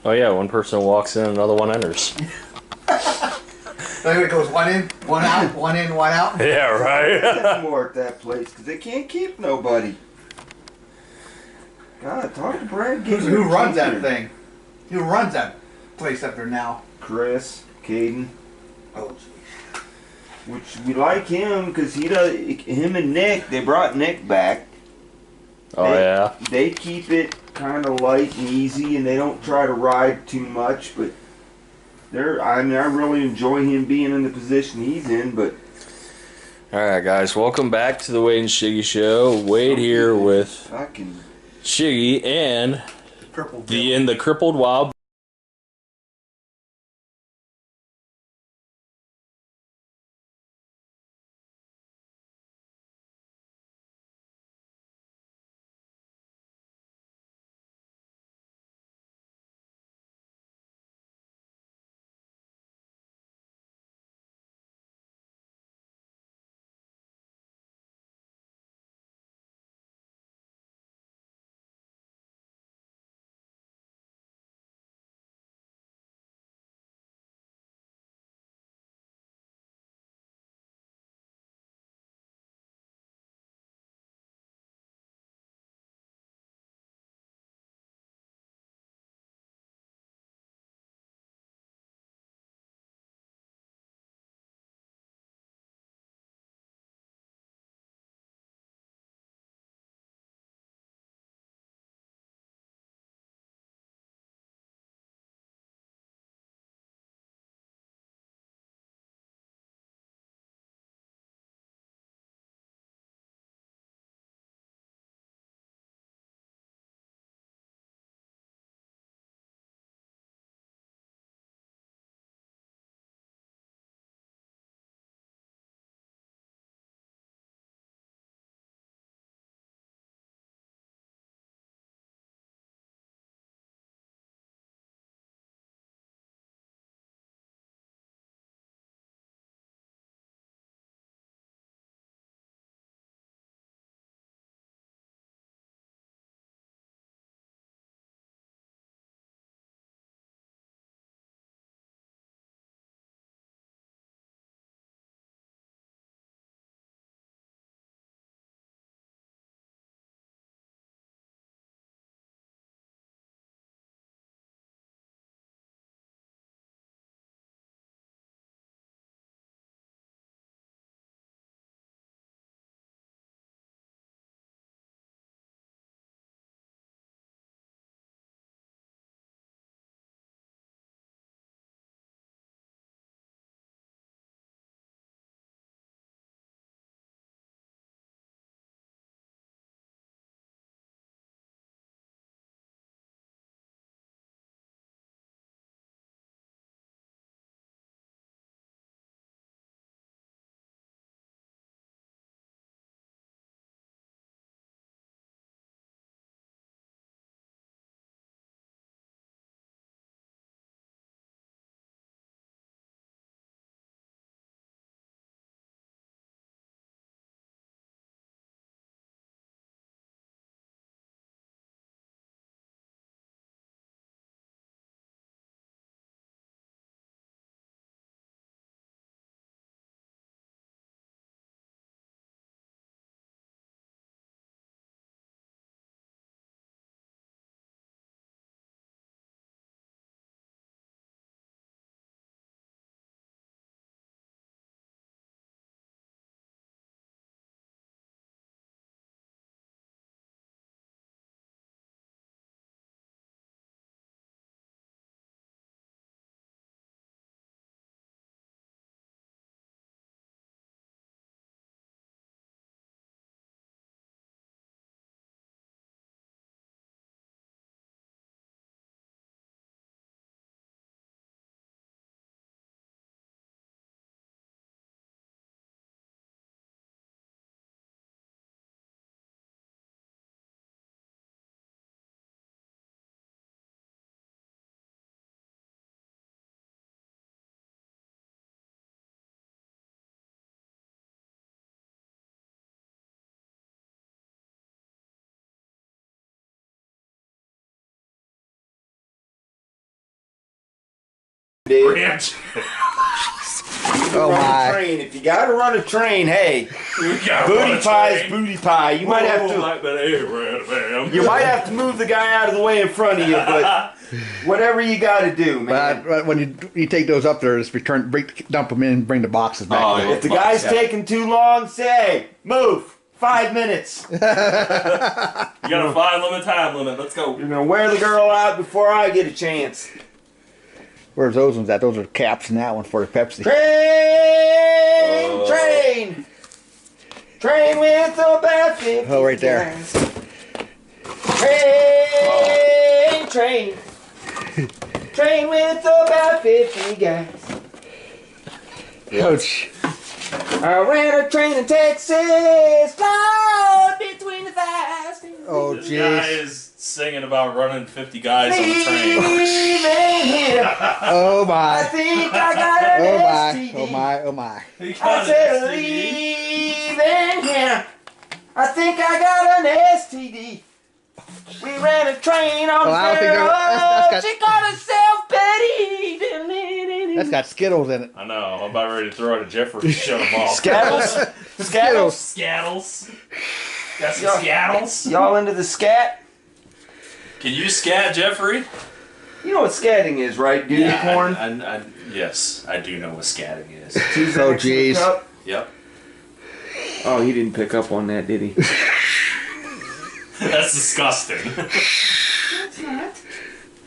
Oh yeah, one person walks in, another one enters. So it goes one in, one out, one in, one out. Yeah, right. More at that place because they can't keep nobody. God, talk to Brad. Who runs that thing? Who runs that place up there now? Chris, Caden. Oh, geez. Which we like him because he does. Him and Nick, they brought Nick back. Oh yeah. They keep it kind of light and easy, and they don't try to ride too much. But I really enjoy him being in the position he's in. But All right, guys, welcome back to the Wade and Shiggy show. Wade here with Shiggy and the crippled wild. Dave. Oh my! Train. If you gotta run a train, hey, booty pie is booty pie. You might have to. You might have to move the guy out of the way in front of you, but whatever you gotta do, man. But when you take those up there, just dump them in, and bring the boxes back. Oh, If the guy's taking too long, say, move. 5 minutes. You got a 5 time limit. Let's go. You're gonna wear the girl out before I get a chance. Where's those ones at? Those are caps in that one for the Pepsi. Train! Train with about 50 Oh, right there. guys. Train! Train with about 50 guys. Ouch. I ran a train in Texas, flowed between the thighs. Oh, This guy jeez. is singing about running 50 guys on the train. Leaving here. Oh, I my. think I got an Oh, my. STD. Oh, my. Oh, my. I said leaving here. I think I got an STD. We ran a train on Oh, I don't think the that's got- She called herself Betty. That's got Skittles in it. I know. I'm about ready to throw it at Jeffrey and shut him off. Skittles. Skittles. Scattles. Got some scattles. Y'all into the scat? Can you scat, Jeffrey? You know what scatting is, right? Duty porn. Yes, I do know what scatting is. 2 Oh, Xanax in a jeez. cup. Yep. Oh, he didn't pick up on that, did he? That's disgusting. It's not.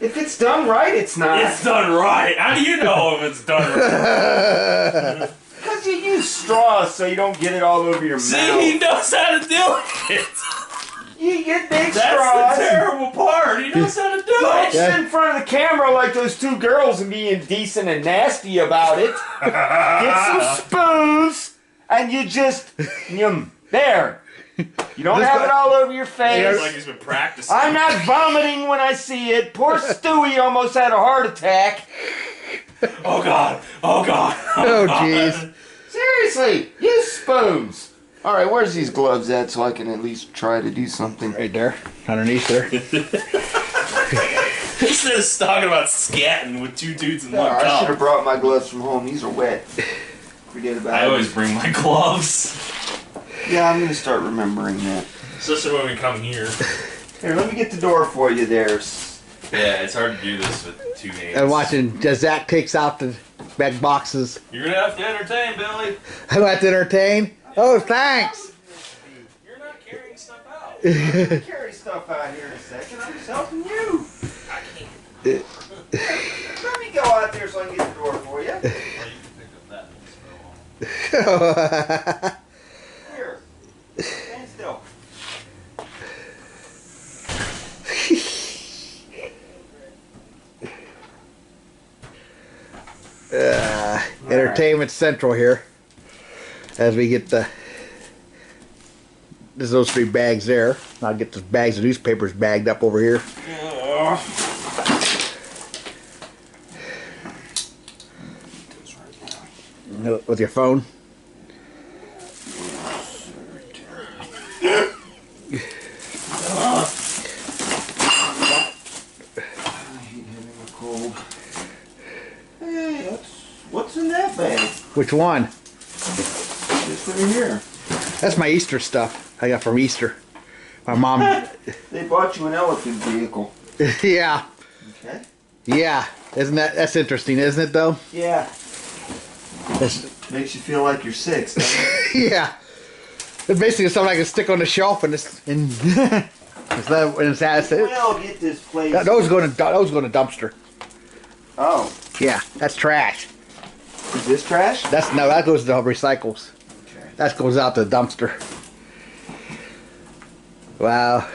If it's done right, it's not. It's done right. How do you know if it's done right? Because you use straws so you don't get it all over your See, mouth. he knows how to do it. You get big That's straws. the terrible part. He knows how to do Don't it. sit in front of the camera like those 2 girls and be indecent and nasty about it. Get some spoons and you just there. You don't have it all over your face. It's like he's been practicing. I'm not vomiting when I see it. Poor Stewie almost had a heart attack. Oh God. Oh God. Oh, jeez. Seriously, use spoons. All right, where's these gloves at so I can at least try to do something? Right there. Underneath there. Instead of talking about scatting with 2 dudes in one I should have cup. brought my gloves from home. These are wet. Forget about it. I always bring my gloves. Yeah, I'm gonna start remembering that. Especially when we come here. Here, let me get the door for you there. Yeah, it's hard to do this with 2 hands. And watching as Zach takes out the back boxes. You're gonna have to entertain, Billy. I want to entertain. Oh, thanks. You're not carrying stuff out. Carry stuff out here in a second. I'm just helping you. I can't. Let me go out there so I can get the door for you. Well, you can pick up that one. Here. Stand still. Entertainment Central here. As we get there's those 3 bags there. I'll get those bags of newspapers bagged up over here. With your phone. Hey, what's in that bag? Which one? This right here. That's my Easter stuff I got from Easter. My mom. They bought you an elephant vehicle. Yeah. Okay. Yeah. That's interesting, isn't it though? Yeah. It's, Makes you feel like you're 6, doesn't it? yeah. It's basically something I can stick on the shelf and it's that's it. Well, get this place. Those go to dumpster. Oh, Yeah, that's trash. is this trash? That goes to recycles. Okay. That goes out to the dumpster. Wow.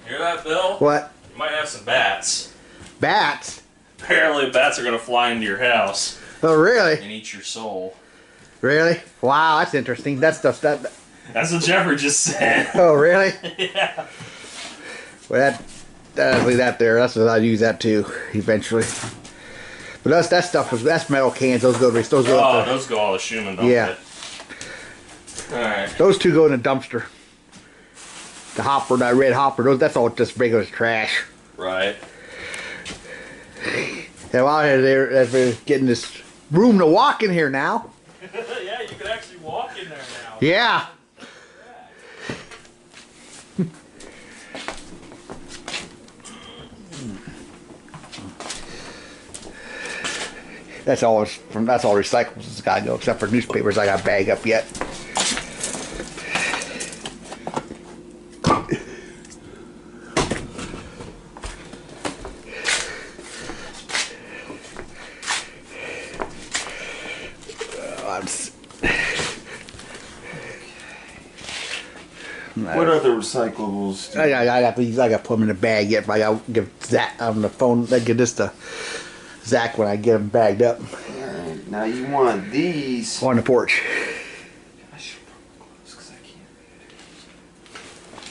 Hear that, Bill? What? You might have some bats. Bats? Apparently, bats are gonna fly into your house Oh, really? and eat your soul. Really? Wow, that's interesting. That's stuff that. That's what Jeffrey just said. Oh, really? Yeah. Well, leave that there. That's what I'll use that too eventually. But that stuff that's metal cans. Those go. Oh, those go all to Schumann, don't Yeah. they? Alright. Those two go in the dumpster. The hopper, that red hopper, that's all just regular trash. Right. And while as we're getting this room to walk in here now. Yeah, you can actually walk in there now. Yeah. That's all recyclables that's gotta go, except for newspapers I got bag up yet. What other recyclables? I got to put them in a bag yet, but I got to give Zach on the phone. I give this to Zach when I get them bagged up. Alright, now you want these on the porch. I should put gloves because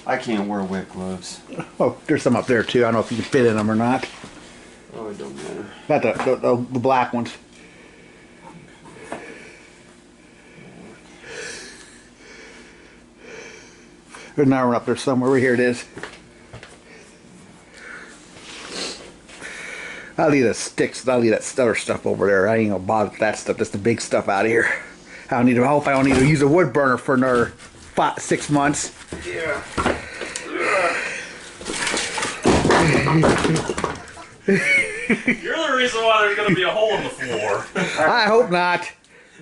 I can't wear wet gloves. Oh, there's some up there too. I don't know if you can fit in them or not. Oh, it don't matter. Not the black ones. There's another one up there somewhere. Right here it is. I'll leave the sticks. I'll leave that other stuff over there. I ain't gonna bother with that stuff. That's the big stuff out of here. I hope I don't need to use a wood burner for another 6 months. Yeah. You're the reason why there's gonna be a hole in the floor. I hope not.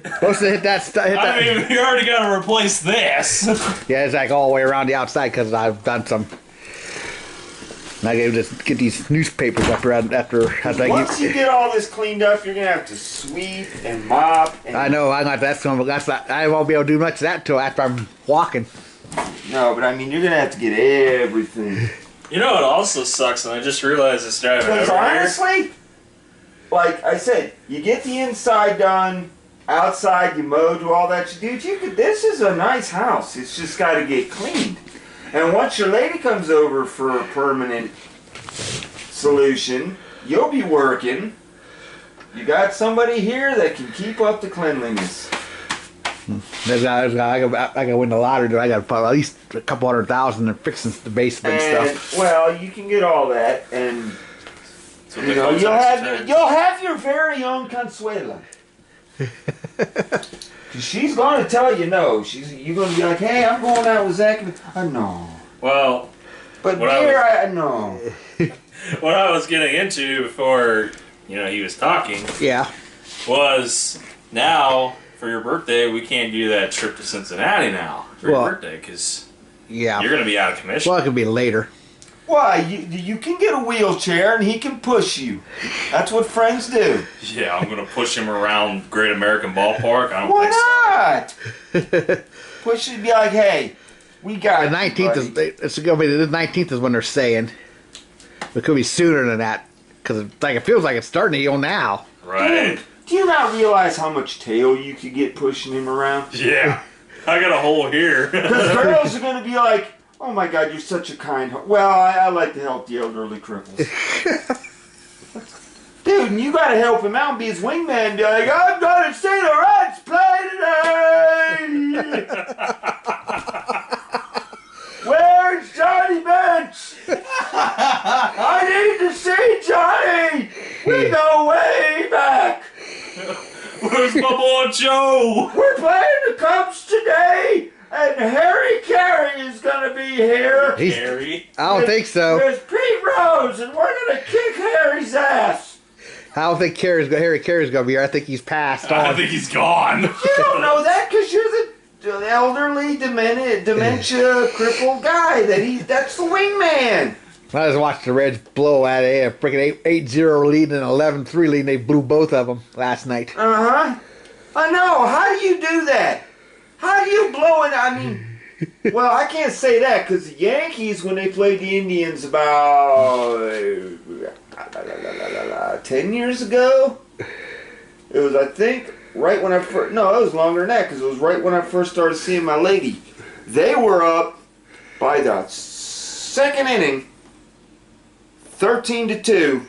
Supposed to hit that stuff. I mean, you already gotta replace this. Yeah, it's like all the way around the outside because I've done some. And I gotta just get these newspapers up there after Once you get all this cleaned up, you're gonna have to sweep and mop. And I know. I won't be able to do much of that until after I'm walking. No, but I mean, you're gonna have to get everything. You know what also sucks, and I just realized this driving over Because here. honestly, like I said, you get the inside done, outside you mow, do all that. Dude, this is a nice house. It's just got to get cleaned. And once your lady comes over for a permanent solution, you'll be working. You got somebody here that can keep up the cleanliness. I gotta win the lottery. I gotta put at least a couple $100,000 in fixing the basement and stuff. Well, you can get all that, and you know you'll have your very own Consuela. She's going to tell you no. You're going to be like, hey, I'm going out with Zach. No. Well, but dear, no. What I was getting into before, he was talking. Yeah. Was now for your birthday we can't do that trip to Cincinnati now for your birthday because you're going to be out of commission. Well, it could be later. Why? You can get a wheelchair and he can push you. That's what friends do. Yeah, I'm going to push him around Great American Ballpark. I don't think so. Why not? Push it and be like, hey, we got the 19th. The 19th is when they're saying. It could be sooner than that because it feels like it's starting to heal now. Right. Dude, do you not realize how much tail you could get pushing him around? Yeah. I got a hole here. Because girls are going to be like, oh my God, you're such a kind heart. Well, I like to help the elderly cripples. Dude, and you got to help him out and be his wingman and be like, I'm going to see the Reds play today! Where's Johnny Bench? I need to see Johnny! We go way back! Where's my boy Joe? We're playing the Cubs today! And Harry Carey is going to be here. Harry? I don't think so. There's Pete Rose, and we're going to kick Harry's ass. I don't think Harry Carey's going to be here. I think he's passed on. I think he's gone. You don't know that because you're the elderly, dementia, crippled guy. That's the wingman. I just watched the Reds blow at a freaking 8-0 lead and an 11-3 lead, and they blew both of them last night. Uh-huh. I know. How do you do that? How do you blow it? I mean, well, I can't say that because the Yankees, when they played the Indians about 10 years ago, it was, I think, right when I first, no, it was longer than that because it was right when I first started seeing my lady. They were up by the second inning, 13-2,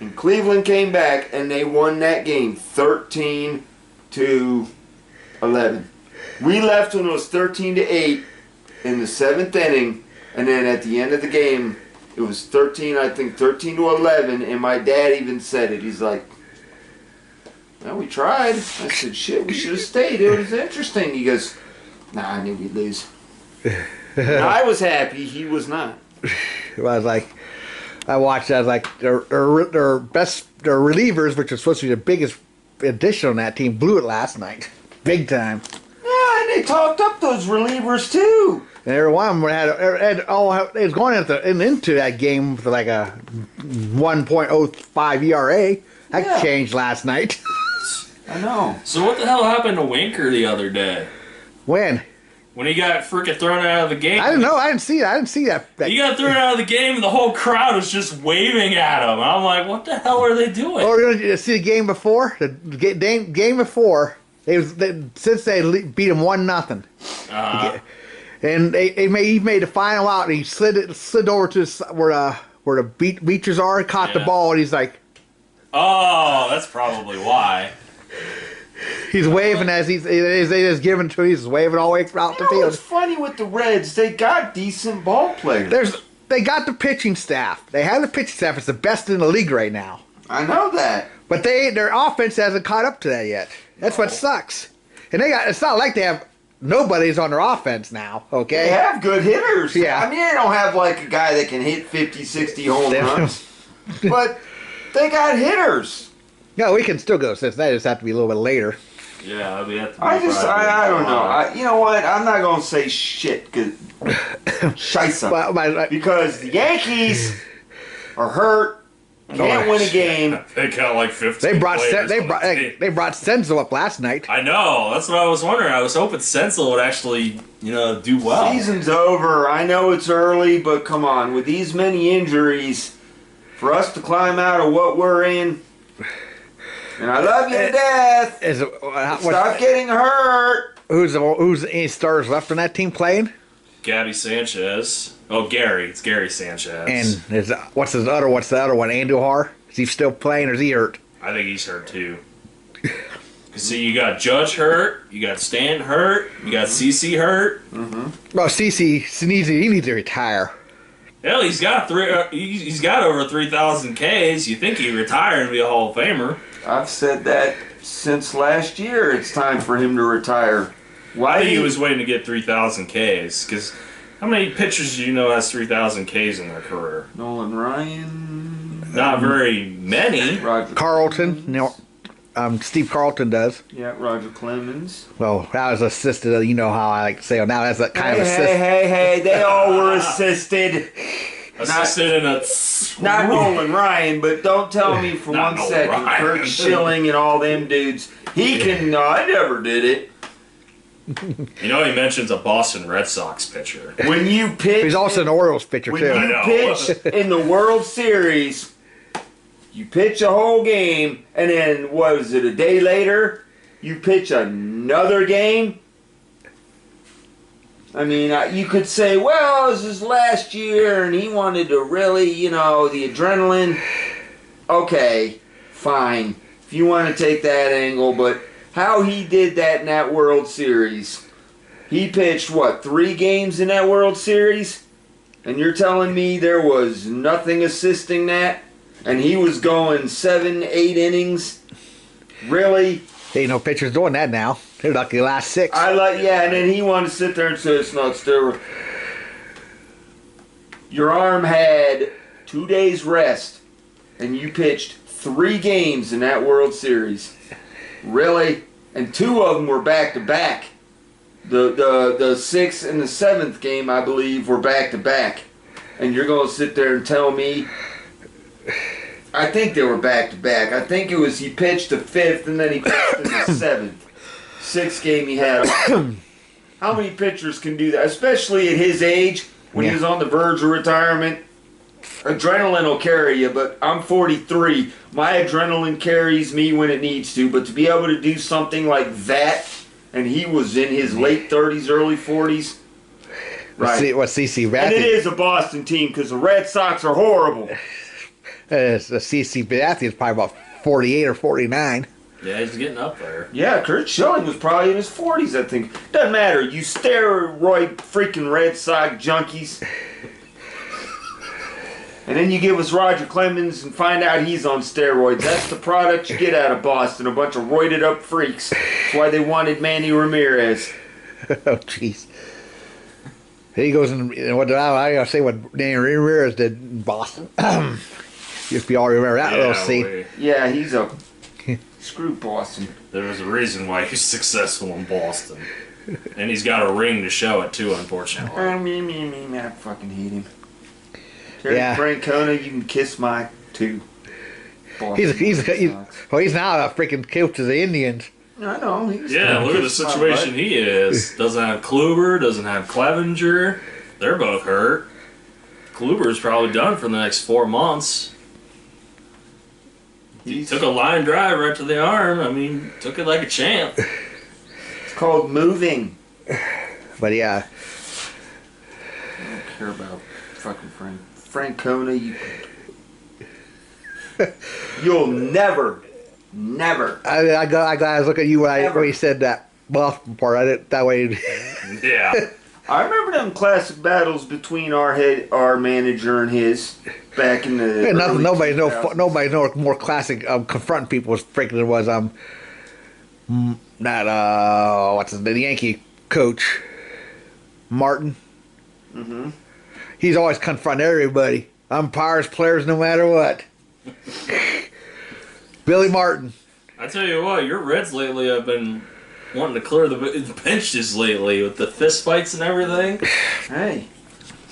and Cleveland came back and they won that game 13-11. We left when it was 13-8 in the 7th inning, and then at the end of the game, it was 13-11, and my dad even said it. He's like, well, we tried. I said, shit, we should have stayed. It was interesting. He goes, nah, I knew we'd lose. I was happy. He was not. Well, I was like, I watched. I was like, their relievers, which was supposed to be the biggest addition on that team, blew it last night, big time. Yeah, and they talked up those relievers too. And every one of them had it was going into that game with like a 1.05 ERA. That changed last night. I know. So what the hell happened to Winker the other day? When he got freaking thrown out of the game? I didn't know. I didn't see that. He got thrown out of the game, and the whole crowd was just waving at him. And I'm like, what the hell are they doing? Oh, you know, see the game before? The game before, since they beat him 1-0. And he made the final out, and he slid over to where the bleachers are, caught the ball, and he's like, oh, that's probably why. He's waving as they just giving to him. He's waving all the way out the field. What's funny with the Reds, they got decent ball players. They got the pitching staff. They have the pitching staff. It's the best in the league right now. I know that. But their offense hasn't caught up to that yet. That's what sucks. And it's not like they have nobody's on their offense now, okay? They have good hitters. Yeah. I mean, they don't have like a guy that can hit 50, 60 home runs. But they got hitters. No, we can still go since that just have to be a little bit later. Yeah, we have to. I don't know. You know what? I'm not gonna say shit because because the Yankees are hurt, can't win a game. They got like 15. They brought Senzel up last night. I know. That's what I was wondering. I was hoping Senzel would actually, do well. Season's over. I know it's early, but come on, with these many injuries, for us to climb out of what we're in. And I love you to death. Stop getting hurt. Who's any stars left on that team playing? Gabby Sanchez. Oh, Gary. It's Gary Sanchez. And what's the other one? Andujar? Is he still playing or is he hurt? I think he's hurt too. See, you got Judge hurt, you got Stan hurt, you got CC hurt. Well, CC needs to retire. Hell, he's got over 3,000 Ks. You think he'd retire and be a Hall of Famer? I've said that since last year. It's time for him to retire. Why? I think he was waiting to get 3,000 Ks. Because how many pitchers do you know has 3,000 Ks in their career? Nolan Ryan. Not very many. Roger Carlton. Steve Carlton does. Yeah, Roger Clemens. Well, that was assisted. You know how I like to say. Well, now that's a kind of assist. Hey! They all were assisted. Not Nolan Ryan, but don't tell me for one second. Kurt Schilling and all them dudes. He can. No, I never did it. He mentions a Boston Red Sox pitcher. When you pitch, he's also an Orioles pitcher too. When you pitch in the World Series, you pitch a whole game, and then what is it? A day later, you pitch another game. I mean, you could say, well, this is last year, and he wanted to really, the adrenaline. Okay, fine. If you want to take that angle, but how he did that in that World Series. He pitched, 3 games in that World Series? And you're telling me there was nothing assisting that? And he was going 7, 8 innings? Really? Ain't no pitchers doing that now. They're lucky the last 6. And then he wanted to sit there and say it's not steroid. Your arm had 2 days rest, and you pitched 3 games in that World Series. Really? And 2 of them were back-to-back. The 6th and the 7th game, I believe, were back-to-back. And you're going to sit there and tell me... I think they were back-to-back. I think it was he pitched the 5th and then he pitched in the 7th. 6th game he had. How many pitchers can do that? Especially at his age, when he was on the verge of retirement. Adrenaline will carry you, but I'm 43. My adrenaline carries me when it needs to, but to be able to do something like that, and he was in his late 30s, early 40s. Right. What's CC Matthews? And it is a Boston team because the Red Sox are horrible. CC Matthews is probably about 48 or 49. Yeah, he's getting up there. Yeah, Kurt Schilling was probably in his 40s, I think. Doesn't matter. You steroid freaking Red Sox junkies. And then you give us Roger Clemens and find out he's on steroids. That's the product you get out of Boston. A bunch of roided up freaks. That's why they wanted Manny Ramirez. Oh, jeez. He goes in, what I gotta say what Manny Ramirez did in Boston. If you all remember that little scene. Yeah, he's a... Screw Boston. There was a reason why he's successful in Boston. And he's got a ring to show it, too, unfortunately. I fucking hate him. Terry Yeah. Francona, you can kiss my two. He's now a freaking coach of the Indians. I know. Yeah, look at the situation he is. Doesn't have Kluber, doesn't have Clevenger. They're both hurt. Kluber's probably done for the next 4 months. He took a line drive right to the arm. I mean, took it like a champ. It's called moving. But yeah. I don't care about fucking Francona. You'll never. I gotta look at you when you said that Boston part. I didn't that way. Yeah. I remember them classic battles between our manager and his back in the. Nobody knows more classic confronting people was freaking it was what's his name, the Yankee coach Martin. Mm-hmm. He's always confronting everybody, umpires, players, no matter what. Billy Martin. I tell you what, your Reds lately have been wanting to clear the benches lately with the fist fights and everything. Hey.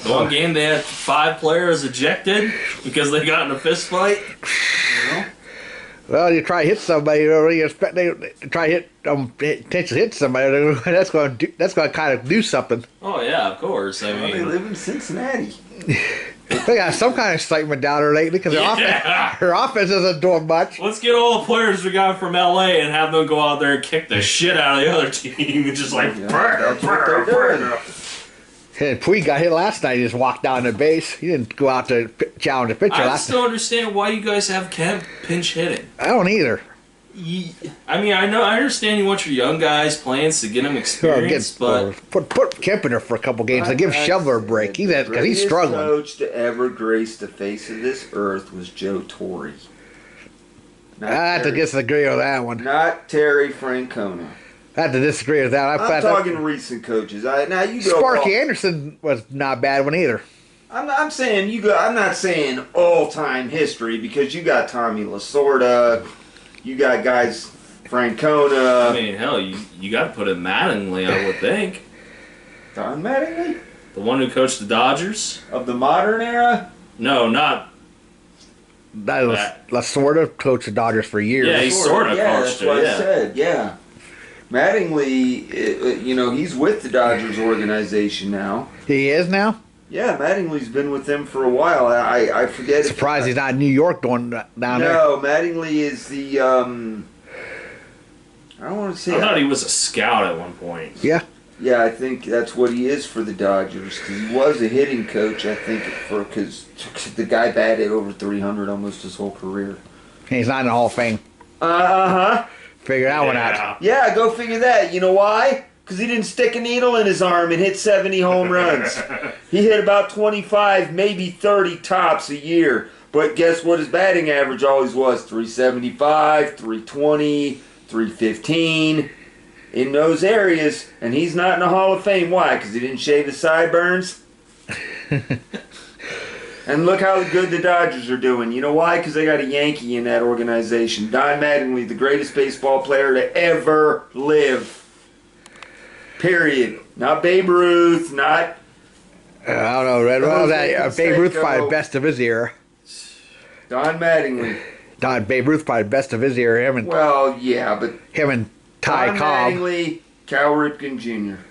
The one game they had 5 players ejected because they got in a fist fight. You know? Well, you try to hit somebody, you expect they try to intentionally hit somebody. That's going to kind of do something. Oh yeah, of course. I mean, they live in Cincinnati. They got some kind of excitement down there lately because their offense isn't doing much. Let's get all the players we got from LA and have them go out there and kick the shit out of the other team. And just like, And Puig got hit last night. He just walked down the base. He didn't go out to challenge the pitcher. I just don't understand why you guys have Kemp pinch hitting. I don't either. I mean, I understand you want your young guys playing to get them experience, but put Kemp in there for a couple games and give Shoveler a break. Because he's struggling. The coach to ever grace the face of this earth was Joe Torre. I have to disagree with that one. Not Terry Francona. I have to disagree with that. I'm talking recent coaches. Now you go. Sparky Anderson was not a bad one either. I'm saying you go. I'm not saying all-time history because you got Tommy Lasorda. You got guys, Francona. I mean, hell, you got to put in Mattingly, I would think. Don Mattingly? The one who coached the Dodgers? Of the modern era? No, not that. Lasorda coached the Dodgers for years. Yeah, he sort of coached it. That's what I said, yeah. Mattingly, he's with the Dodgers organization now. He is now? Yeah, Mattingly's been with them for a while. I forget. Surprised he's not in New York down there. No, Mattingly is the. I don't want to say. I thought he was a scout at one point. Yeah. Yeah, I think that's what he is for the Dodgers. Cause he was a hitting coach, I think, because the guy batted over 300 almost his whole career. He's not in the Hall of Fame. Uh-huh. Figure that one out. Yeah, go figure that. You know why? Because he didn't stick a needle in his arm and hit 70 home runs. He hit about 25, maybe 30 tops a year. But guess what his batting average always was? 375, 320, 315. In those areas. And he's not in the Hall of Fame. Why? Because he didn't shave his sideburns? And look how good the Dodgers are doing. You know why? Because they got a Yankee in that organization. Don Mattingly, the greatest baseball player to ever live. Period. Not Babe Ruth, not... I don't know, Red. Well, Babe Ruth probably the best of his era. Don Mattingly. Babe Ruth probably the best of his era. Him and Ty Don Cobb. Mattingly, Cal Ripken Jr.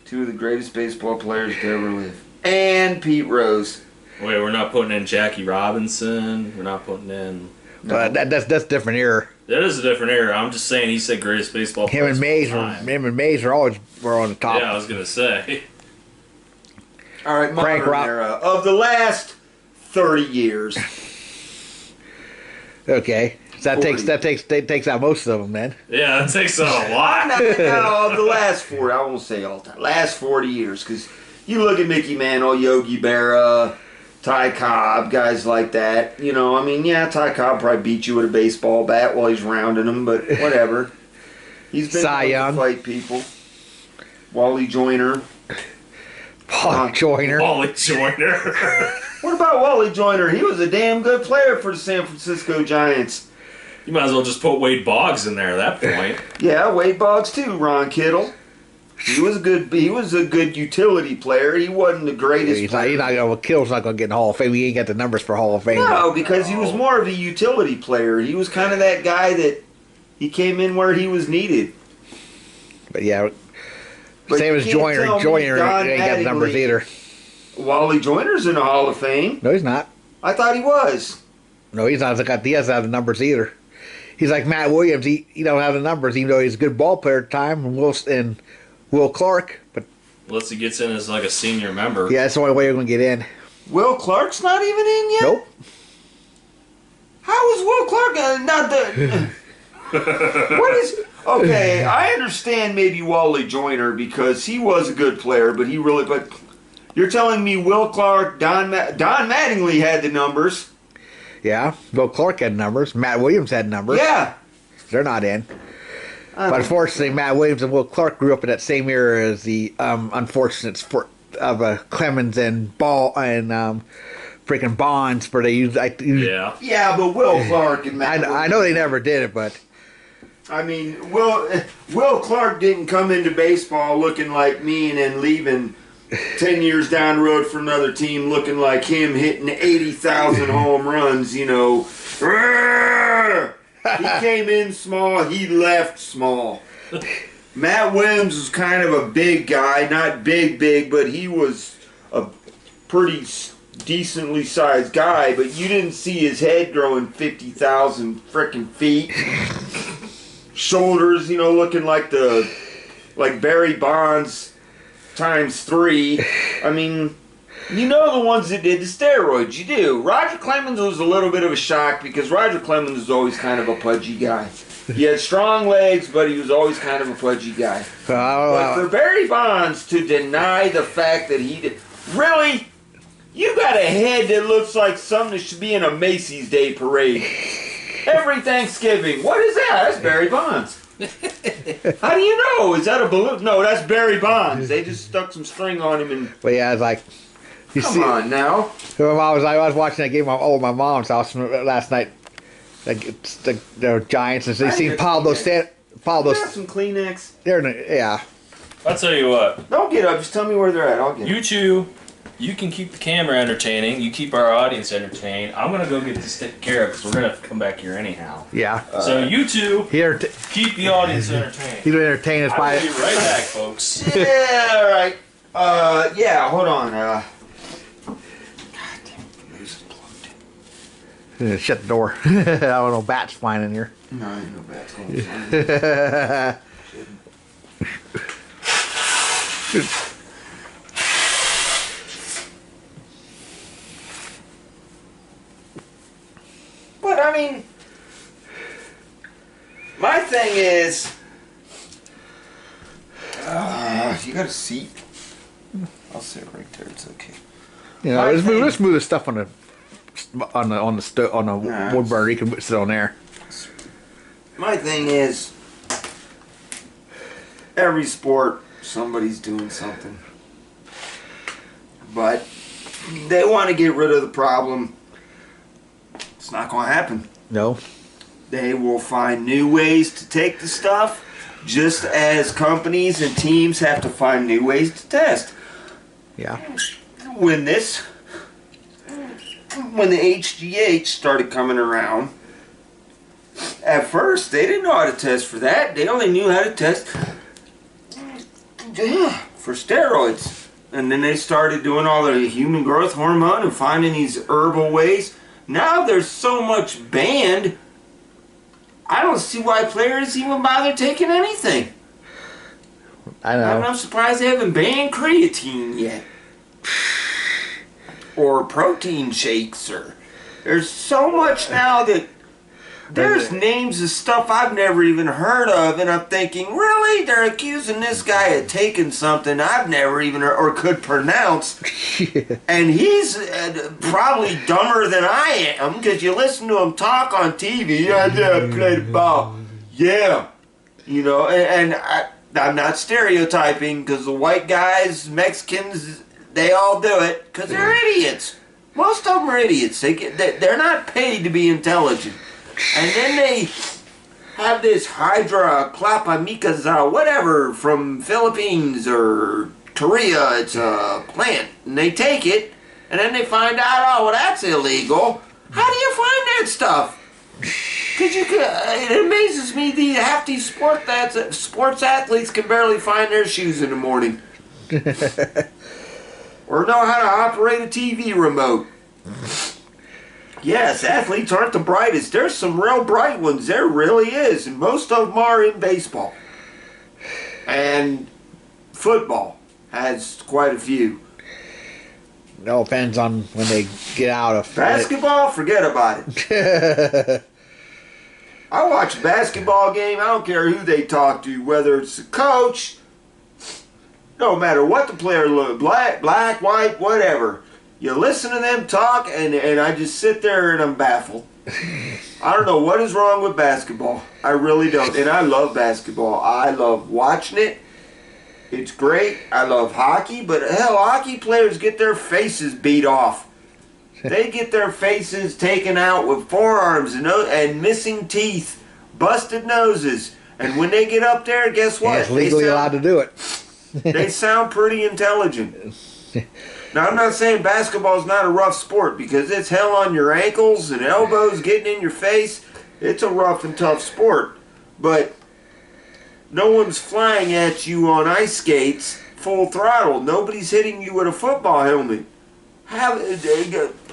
Two of the greatest baseball players to ever live. And Pete Rose. Wait, we're not putting in Jackie Robinson. We're not putting in... But that's different era. That is a different era. I'm just saying he said greatest baseball player. Him and Mays were always on the top. Yeah, I was going to say. All right, modern era of the last 30 years. Okay. That takes out most of them, man. Yeah, that takes out a lot. No, the last 40, I won't say all the time, last 40 years, because you look at Mickey Mantle, Yogi Berra, Ty Cobb, guys like that. You know, I mean, yeah, Ty Cobb probably beat you with a baseball bat while he's rounding them, but whatever. He's been Cy Young. to fight people. Wally Joyner. Wally Joyner. Wally Joyner. What about Wally Joyner? He was a damn good player for the San Francisco Giants. You might as well just put Wade Boggs in there at that point. Yeah, Wade Boggs too. Ron Kittle. He was a good utility player. He wasn't the greatest. He's not gonna Kittle's not gonna get in the Hall of Fame. He ain't got the numbers for Hall of Fame. No, because he was more of a utility player. He was kind of that guy that he came in where he was needed. But yeah, But same you as can't Joyner. tell me Joyner Don ain't got the numbers Mattingly- either. Wally Joyner's in the Hall of Fame. No, he's not. I thought he was. No, he's not. He doesn't have the numbers either. He's like Matt Williams. He don't have the numbers, even though he's a good ball player at the time. And Will Clark, but Unless he gets in as like a senior member. yeah, that's the only way you're gonna get in. Will Clark's not even in yet? Nope. How is Will Clark not the... What is... Okay, I understand maybe Wally Joyner because he was a good player, but he really... But you're telling me Will Clark, Don Mattingly had the numbers. Yeah, Will Clark had numbers. Matt Williams had numbers. Yeah. They're not in. But unfortunately, Matt Williams and Will Clark grew up in that same era as the unfortunate sport of Clemens and Ball and freaking Bonds, where they used. Yeah. Yeah, but Will Clark and Matt I know they never did it, but I mean, Will Clark didn't come into baseball looking like me and then leaving 10 years down the road for another team looking like him hitting 80,000 home runs, you know. He came in small, he left small. Matt Williams was kind of a big guy, not big, but he was a pretty decently sized guy, but you didn't see his head growing 50,000 frickin' feet. Shoulders, you know, looking like Barry Bonds times 3. I mean, you know the ones that did the steroids, you do. Roger Clemens was a little bit of a shock because Roger Clemens was always kind of a pudgy guy. He had strong legs, but he was always kind of a pudgy guy. But for Barry Bonds to deny the fact that he did... Really? You got a head that looks like something that should be in a Macy's Day Parade. Every Thanksgiving. What is that? That's Barry Bonds. How do you know? Is that a balloon? No, that's Barry Bonds. They just stuck some string on him and... But yeah, it's like... Come on now. I was watching that game at my mom's house last night. The Giants, and they seen piled those... You have some Kleenex? Yeah. I'll tell you what. Don't get up. Just tell me where they're at. I'll get You two, you can keep the camera entertaining. You keep our audience entertained. I'm going to go get this taken care of because we're going to come back here anyhow. Yeah. So you two, keep the audience entertained. He's going to entertain us by... I'll be right back, folks. Yeah, all right. Yeah, hold on. God damn it, the news is plugged. Shut the door. I don't know, bats flying in here. No, I ain't no bats going But I mean, my thing is, you got a seat? I'll sit right there. It's okay. You know, let's move the stuff on the wood burner. You can sit on there. My thing is, every sport, somebody's doing something. But they want to get rid of the problem. It's not going to happen. No. They will find new ways to take the stuff, just as companies and teams have to find new ways to test. Yeah. When the HGH started coming around, at first they didn't know how to test for that. They only knew how to test for steroids. And then they started doing all the human growth hormone and finding these herbal ways. Now there's so much banned, I don't see why players even bother taking anything. I know. I'm surprised they haven't banned creatine yet. Or protein shakes. There's so much now that There's names of stuff I've never even heard of, and I'm thinking, really? They're accusing this guy of taking something I've never even heard or could pronounce, and he's probably dumber than I am, because you listen to him talk on TV. I play the ball. Yeah. You know, and I'm not stereotyping, because the white guys, Mexicans, they all do it, because they're idiots. Most of them are idiots. They're not paid to be intelligent. And then they have this Hydra Clapamicas, whatever, from Philippines or Korea. It's a plant. And they take it, and then they find out, oh, well, that's illegal. How do you find that stuff? Because it amazes me, half these sports athletes can barely find their shoes in the morning. Or know how to operate a TV remote. Yes, athletes aren't the brightest. There's some real bright ones. There really is. And most of them are in baseball. And football has quite a few. It all depends on when they get out of basketball, forget about it. I watch a basketball game. I don't care who they talk to, whether it's the coach, no matter what the player looks, black, white, whatever. You listen to them talk, and I just sit there and I'm baffled. I don't know what is wrong with basketball. I really don't. And I love basketball. I love watching it. It's great. I love hockey, but hell, hockey players get their faces beat off. They get their faces taken out with forearms and missing teeth, busted noses. And when they get up there, guess what? It's legally allowed to do it. They sound pretty intelligent. Now, I'm not saying basketball is not a rough sport, because it's hell on your ankles and elbows getting in your face. It's a rough and tough sport. But no one's flying at you on ice skates full throttle. Nobody's hitting you with a football helmet.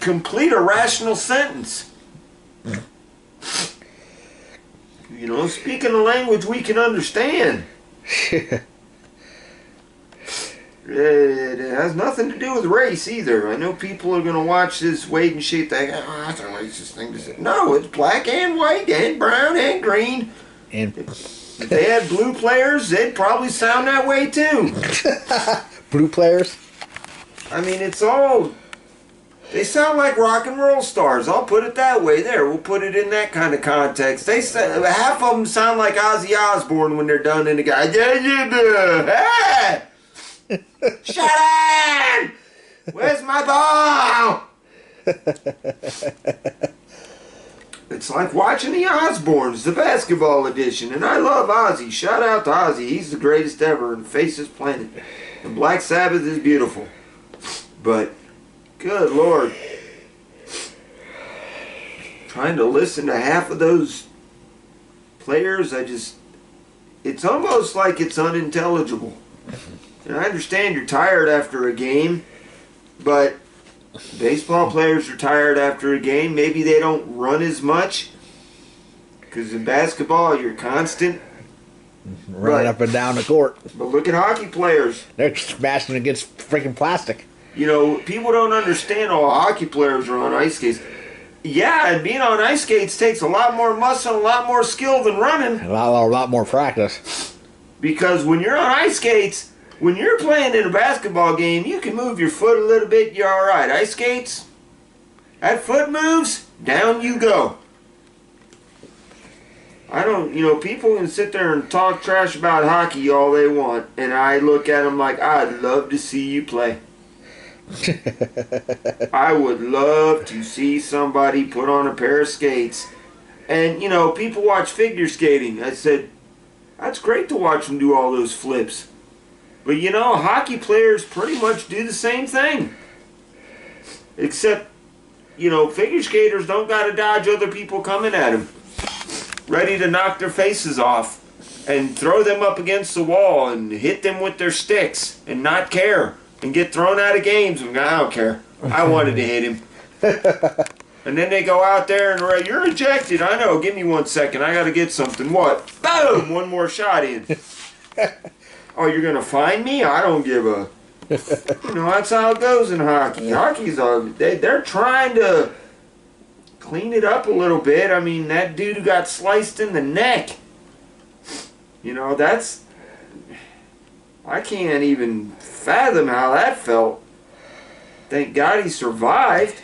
Complete a rational sentence. You know, speaking a language we can understand. It has nothing to do with race either. I know people are going to watch this Wade and Shiggy think, oh, that's a racist thing to say. No, it's black and white and brown and green. And if they had blue players, they'd probably sound that way too. Blue players? I mean, it's all... They sound like rock and roll stars. I'll put it that way. There, we'll put it in that kind of context. Half of them sound like Ozzy Osbourne when they're done in the guy. Yeah, you do. Hey! Shut up! Where's my ball? It's like watching the Osbournes, the basketball edition, and I love Ozzy. Shout out to Ozzy. He's the greatest ever and face this planet. And Black Sabbath is beautiful. But, good Lord. Trying to listen to half of those players, it's almost like it's unintelligible. And I understand you're tired after a game, but baseball players are tired after a game. Maybe they don't run as much, because in basketball you're constant. Running up and down the court. But look at hockey players. They're smashing against freaking plastic. You know, people don't understand all hockey players are on ice skates. Yeah, and being on ice skates takes a lot more muscle, a lot more skill than running. A lot more practice. Because when you're on ice skates, when you're playing in a basketball game, you can move your foot a little bit, you're alright. Ice skates, that foot moves, down you go. People can sit there and talk trash about hockey all they want, and I look at them like, I'd love to see you play. I would love to see somebody put on a pair of skates. And, people watch figure skating. I said, that's great to watch them do all those flips. But hockey players pretty much do the same thing. Except, figure skaters don't got to dodge other people coming at them. Ready to knock their faces off and throw them up against the wall and hit them with their sticks and not care and get thrown out of games. And I don't care. I wanted to hit him. And then they go out there and you're ejected. I know. Give me 1 second. I got to get something. What? Boom! One more shot in. Oh, you're going to find me? I don't give a... that's how it goes in hockey. Hockey's they're trying to clean it up a little bit. I mean, that dude who got sliced in the neck, you know, that's, I can't even fathom how that felt. Thank God he survived.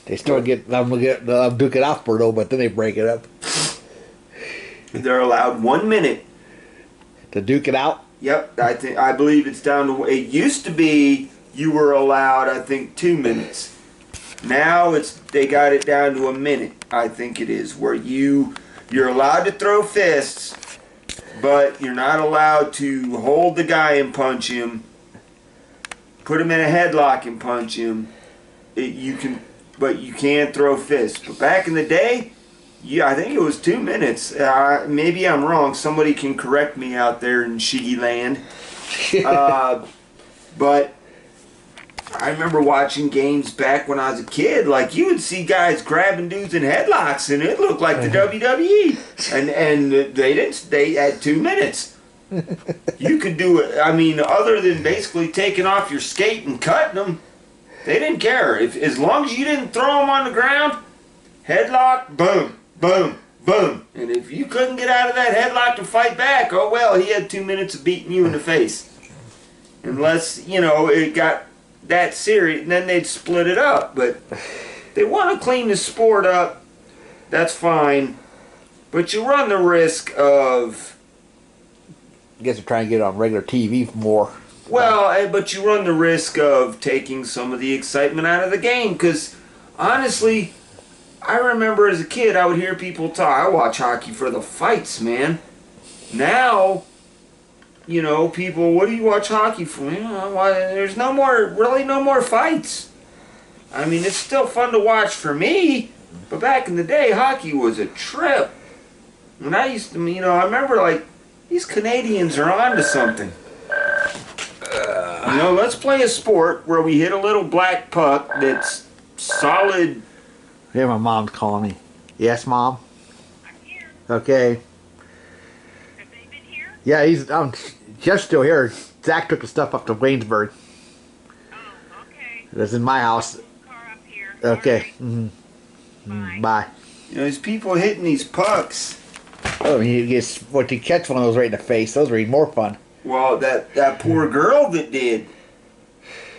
They still get duke it out for though, but then they break it up. They're allowed 1 minute To duke it out. Yep, I believe it's down to. It used to be you were allowed, I think, 2 minutes. Now they got it down to a minute. I think it is where you're allowed to throw fists, but you're not allowed to hold the guy and punch him. Put him in a headlock and punch him. But you can't throw fists. But back in the day, yeah, I think it was 2 minutes. Maybe I'm wrong. Somebody can correct me out there in Shiggy land. But I remember watching games back when I was a kid. Like, you would see guys grabbing dudes in headlocks, and it looked like the WWE. And they had 2 minutes. You could do it. I mean, other than basically taking off your skate and cutting them, they didn't care. As long as you didn't throw them on the ground, headlock, boom. Boom, boom. And if you couldn't get out of that headlock to fight back, oh well, he had 2 minutes of beating you in the face. Unless, you know, it got that serious, and then they'd split it up. But they want to clean the sport up, that's fine. But you run the risk of... I guess they're trying to get it on regular TV more. Well, but you run the risk of taking some of the excitement out of the game. Because, honestly... I remember as a kid, I would hear people talk. I watch hockey for the fights, man. Now, you know, people, what do you watch hockey for? You know, there's really no more fights. I mean, it's still fun to watch for me, but back in the day, hockey was a trip. When I used to, you know, I remember, like, these Canadians are on to something. You know, let's play a sport where we hit a little black puck that's solid. Yeah, my mom's calling me. Yes, Mom? I'm here. Okay. Have they been here? Yeah, Jeff's still here. Zach took the stuff up to Waynesburg. Oh, okay. That's in my house. Car up here. Okay. All right. Bye. Bye. You know, there's people hitting these pucks. Oh, you catch one of those right in the face. Those are even more fun. Well, that poor girl that did.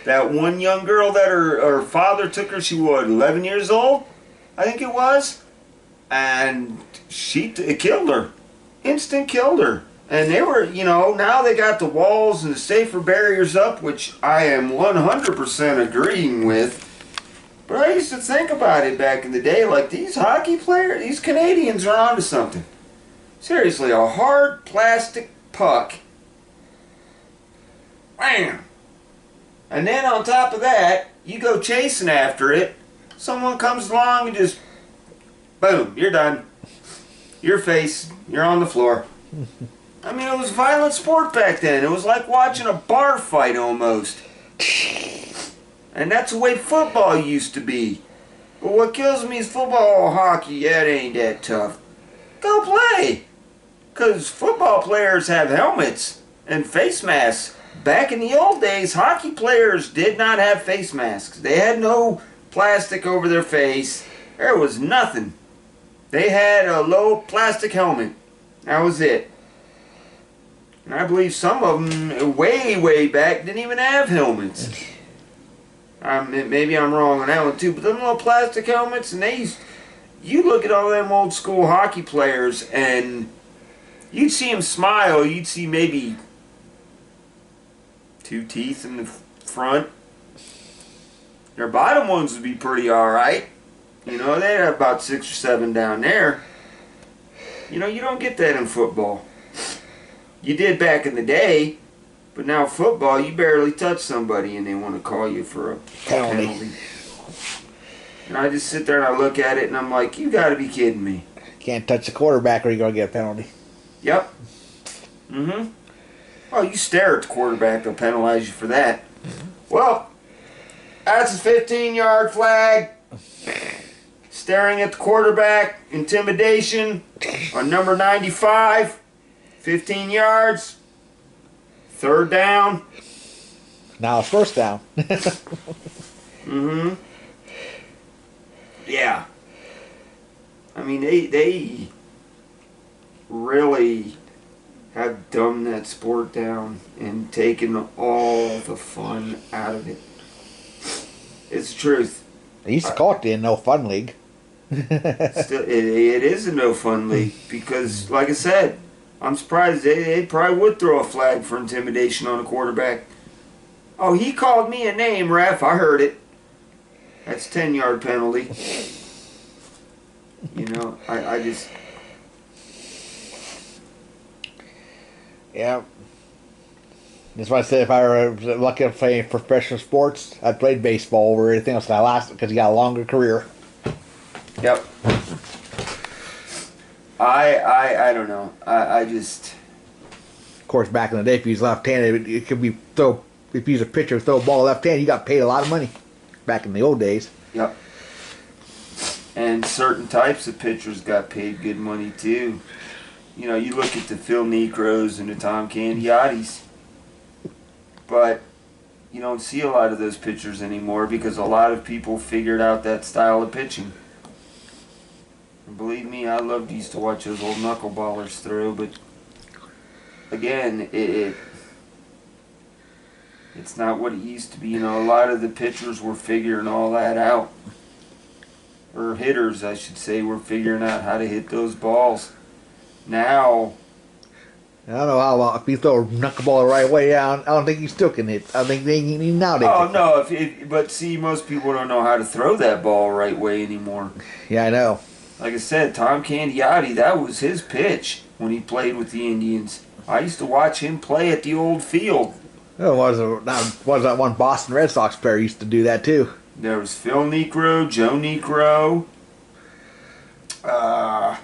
That one young girl that her father took her, she was 11 years old, I think it was. And it killed her. Instant killed her. And they were, you know, now they got the walls and the safer barriers up, which I am 100% agreeing with. But I used to think about it back in the day, like these hockey players, these Canadians are onto something. Seriously, a hard plastic puck. Bam! And then on top of that, you go chasing after it, someone comes along and just, boom, you're done. Your face, you're on the floor. I mean, it was violent sport back then. It was like watching a bar fight almost. And that's the way football used to be. But what kills me is football or hockey, yeah, it ain't that tough. Go play. Because football players have helmets and face masks. Back in the old days, hockey players did not have face masks. They had no plastic over their face. There was nothing. They had a low plastic helmet. That was it. And I believe some of them, way back, didn't even have helmets. Maybe I'm wrong on that one too, but them little plastic helmets, and you look at all them old school hockey players, and you'd see them smile, you'd see maybe 2 teeth in the front. Their bottom ones would be pretty alright. You know, they'd have about 6 or 7 down there. You know, you don't get that in football. You did back in the day, but now football, you barely touch somebody and they want to call you for a penalty. And I just sit there and I look at it and I'm like, you got to be kidding me. Can't touch the quarterback or you're going to get a penalty. Yep. Mm-hmm. Oh, you stare at the quarterback, they'll penalize you for that. Well, that's a 15-yard flag. Staring at the quarterback, intimidation on number 95. 15 yards. 3rd down. Now it's 1st down. Mm-hmm. Yeah. I mean, they really have dumbed that sport down and taken all the fun out of it. It's the truth. They used to call it the No Fun League. Still, it is a no fun league because, like I said, I'm surprised they probably would throw a flag for intimidation on a quarterback. Oh, he called me a name, ref. I heard it. That's 10-yard penalty. You know, I just... Yeah. That's why I said if I were lucky to play professional sports, I'd play baseball over everything else. And I lasted because you got a longer career. Yep. I don't know. I just... Of course, back in the day, if you was left-handed, it could be throw. If you was a pitcher, throw a ball left-handed, you got paid a lot of money. Back in the old days. Yep. And certain types of pitchers got paid good money too. You know, you look at the Phil Necros and the Tom Candiottis, but you don't see a lot of those pitchers anymore because a lot of people figured out that style of pitching. And believe me, I used to watch those old knuckleballers throw, but again, it's not what it used to be. You know, a lot of the pitchers were figuring all that out. Or hitters, I should say, were figuring out how to hit those balls. Now, I don't know how long. If you throw a knuckleball the right way, I don't think you still can hit. I think they can nowadays. oh no, but see, most people don't know how to throw that ball right way anymore. Yeah, I know. Like I said, Tom Candiotti, that was his pitch when he played with the Indians. I used to watch him play at the old field. Oh, was that one Boston Red Sox player used to do that too? There was Phil Necro, Joe Necro.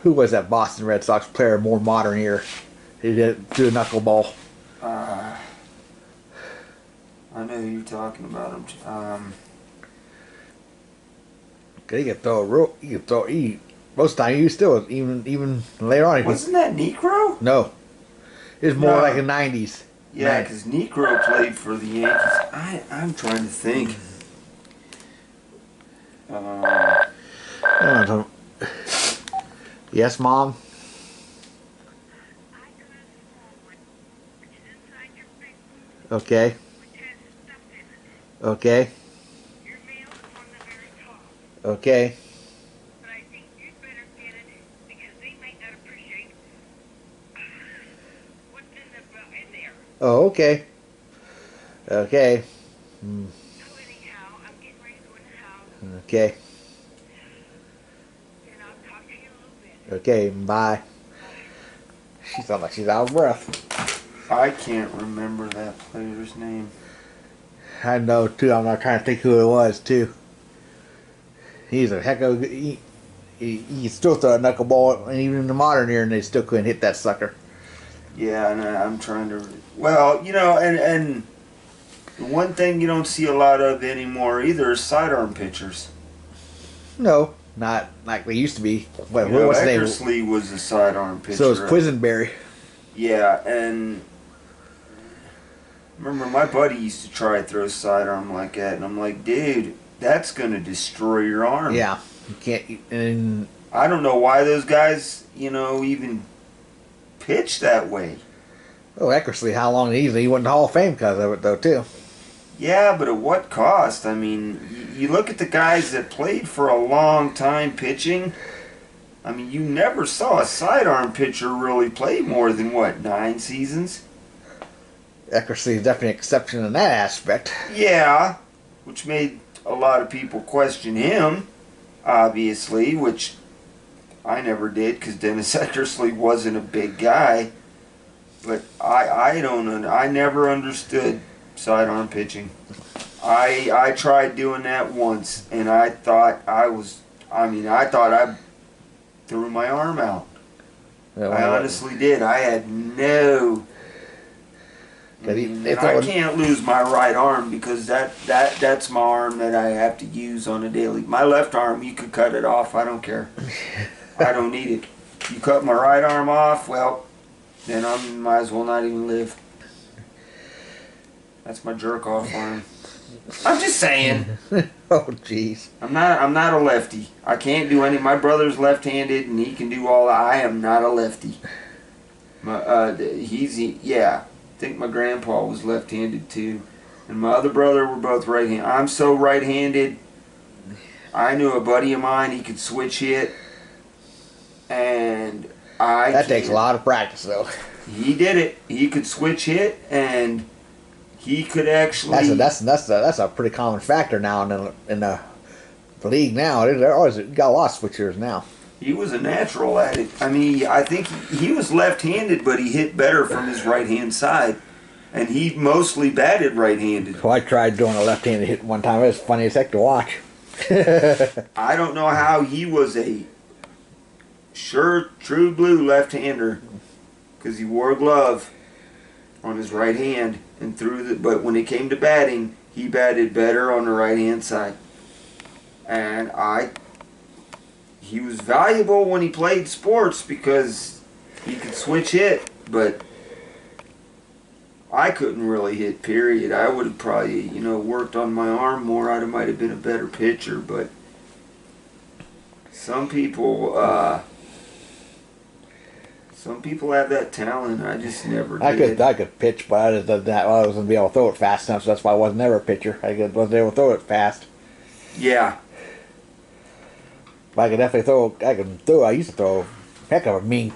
Who was that Boston Red Sox player? More modern here. He did do a knuckleball. I know who you're talking about. He could throw a real. He could throw. Most of the time, he still even later on. Wasn't that Necro? No, it was more No. like the '90s. Yeah, because Necro played for the Yankees. I'm trying to think. Yes, Mom. I got a small one, which is inside your big one, Okay. which has stuff in it. Okay. Your mail is on the very top, Okay. but I think you'd better get it because they might not appreciate what's in there. Oh, okay. Okay. So anyhow, I'm getting ready to go in the house, Okay. and I'll talk to you a little bit. Okay. Bye. She sounds like she's out of breath. I can't remember that player's name. I know too. I'm not trying to think who it was too. He's a heck of he still throw a knuckleball, and even in the modern era, and they still couldn't hit that sucker. Yeah, and I'm trying to... Well, you know, and the one thing you don't see a lot of anymore either is sidearm pitchers. No, not like they used to be. What You know, was his name? Eckersley was a sidearm pitcher. So was Quisenberry. Yeah, and remember my buddy used to try to throw sidearm like that, and I'm like, dude, that's going to destroy your arm. Yeah, you can't. And I don't know why those guys, you know, even pitch that way. oh, Eckersley, how long he went to Hall of Fame because of it though too. Yeah, but at what cost? I mean, you look at the guys that played for a long time pitching. I mean, you never saw a sidearm pitcher really play more than, what, 9 seasons? Eckersley is definitely an exception in that aspect. Yeah, which made a lot of people question him, obviously, which I never did because Dennis Eckersley wasn't a big guy. But I never understood sidearm pitching. I tried doing that once, and I thought I threw my arm out. I honestly did. I had no... I can't lose my right arm because that's my arm that I have to use on a daily. My left arm, you could cut it off. I don't care. I don't need it. You cut my right arm off, well, then I might as well not even live. That's my jerk off arm. I'm just saying. Oh, jeez. I'm not a lefty. I can't do any. My brother's left-handed, and he can do all that. I am not a lefty. Yeah. I think my grandpa was left-handed too, and my other brother were both right-handed. I'm so right-handed. I knew a buddy of mine. He could switch hit, and That takes a lot of practice, though. He did it. He could switch hit, and he could actually. That's a pretty common factor now in the league now. There always got a lot of switchers now. He was a natural at it. I mean, I think he was left-handed, but he hit better from his right-hand side, and he mostly batted right-handed. Well, I tried doing a left-handed hit one time. It was funny as heck to watch. I don't know how he was a true blue left-hander, because he wore a glove on his right hand and but when it came to batting, he batted better on the right-hand side. And he was valuable when he played sports because he could switch hit, but I couldn't really hit, period. I would have probably, worked on my arm more. I might have been a better pitcher, but some people have that talent. I just never did. I could pitch, but I wasn't be able to throw it fast enough, so that's why I was never a pitcher. I wasn't able to throw it fast. Yeah. But I could definitely throw. I used to throw a heck of a mean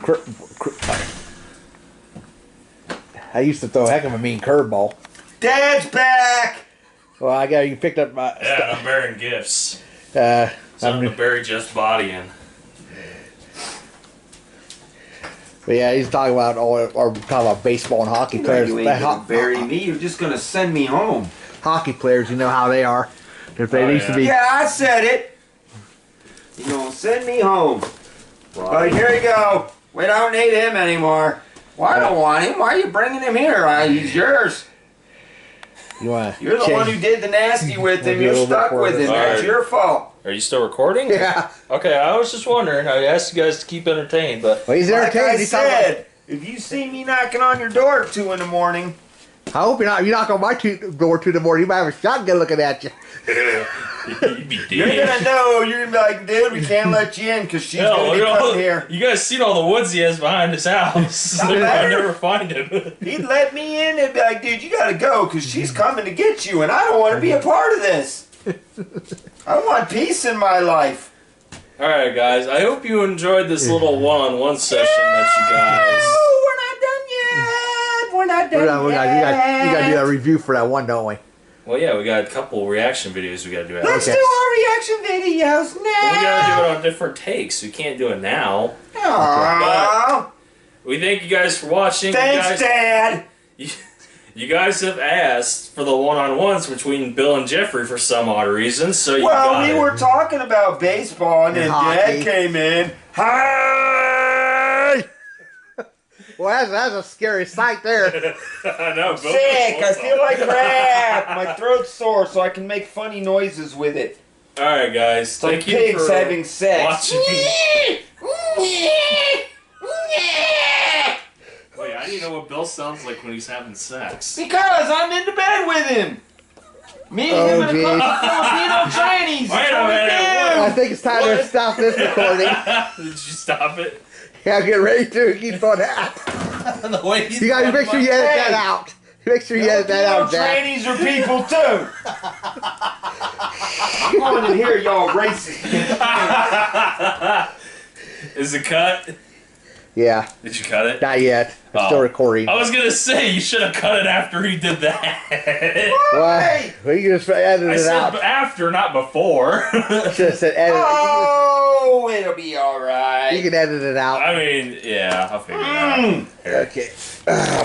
curveball. Dad's back! Well, you picked up my. Yeah, I'm bearing gifts. Something to bury Jeff's body in. But yeah, he's talking about baseball and hockey players. You ain't gonna bury me. You're just gonna send me home. Hockey players, you know how they are. If they used to be. Yeah, I said it. You gonna send me home. But here you go. We don't need him anymore. Well, I don't want him. Why are you bringing him here? He's yours. You're the one who did the nasty with him. You're stuck with him. That's your fault. Are you still recording? Yeah. Okay, I was just wondering. I asked you guys to keep entertained, but... Well, he's entertained. Like I said, if you see me knocking on your door at 2 in the morning... I hope you're not on my door 2 in the morning. You might have a shotgun looking at you. You'd be dead. You're gonna know. You're gonna be like, dude, we can't let you in because she's gonna be coming here. You guys seen all the woods he has behind his house. I'll never find him. He'd let me in and be like, dude, you gotta go because she's coming to get you and I don't want to be a part of this. I want peace in my life. Alright, guys. I hope you enjoyed this little one-on-one session that you guys... We're not done yet. You gotta do a review for that one, don't we? Well, yeah, we got a couple reaction videos we gotta do. Let's do our reaction videos now. We gotta do it on different takes. We can't do it now. Aww. We thank you guys for watching. Thanks, Dad. You guys have asked for the one-on-ones between Bill and Jeffrey for some odd reason, so you Well, got we were talking about baseball, and then Dad came in. Hi! Well, that's a scary sight there. I know. Sick. I feel like crap. My throat's sore, so I can make funny noises with it. All right, guys. It's like pigs having sex. Watching. Wait, I didn't know what Bill sounds like when he's having sex. Because I'm in the bed with him. Me and him and a couple of Filipino Chinese. Wait a minute. I think it's time to stop this recording. Did you stop it? Yeah, get ready to keep on that. You gotta make sure you edit that out. Make sure you edit that out, Jack. Chinese are people too. I'm going in here, y'all racist. Is it cut? Yeah. Did you cut it? Not yet. I'm still recording. I was gonna say you should have cut it after he did that. Why? Well, you just edited it out. I said after, not before. Should have said edit. Oh, it'll be alright. You can edit it out. I mean, yeah, I'll figure it out. Okay.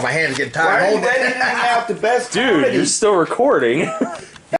My hand's getting tired. Why are you editing out the best Dude, comedy? you're still recording.